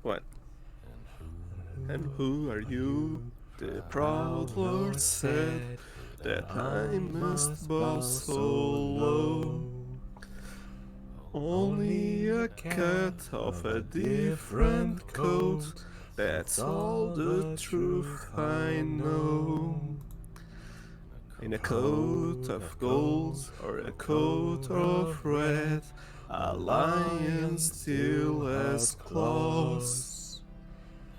What? And who are you? The proud Lord said that I must bow so low. Only a cat of a different coat, that's all the truth I know. In a coat of gold or a coat of red, a lion still has claws.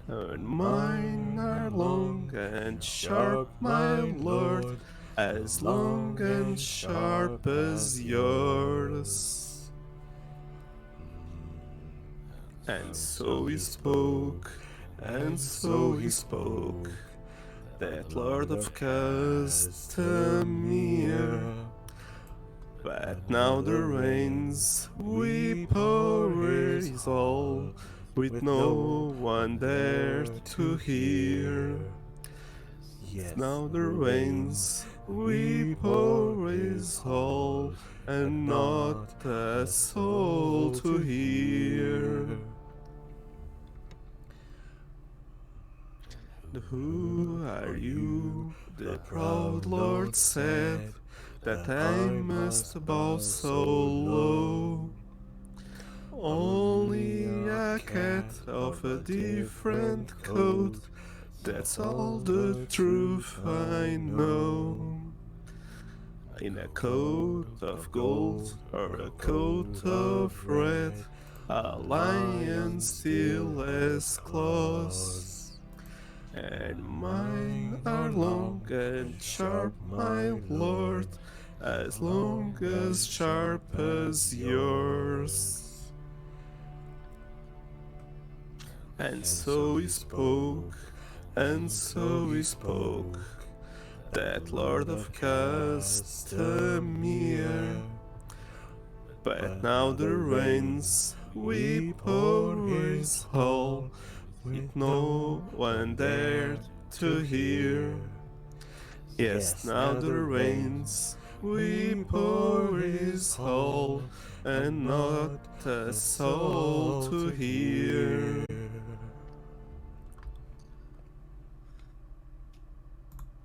And mine are long and sharp, my lord, as long and sharp as yours. And so he spoke, and so he spoke, that Lord of Castamere. But now the rains we pour is all, with no one there to hear. Yes, now the rains we pour is all, and not a soul to hear. Who are you? The proud Lord said that I must bow so low. Only a cat of a different coat, that's all the truth I know. In a coat of gold or a coat of red, a lion still has claws. And mine are long and sharp, my lord, as long as sharp as yours. And so he spoke, and so he spoke, that Lord of Castamere. But now the rains we pour his hall, with no one there to hear. Yes, now the rains we pour his hall, and not a soul to hear.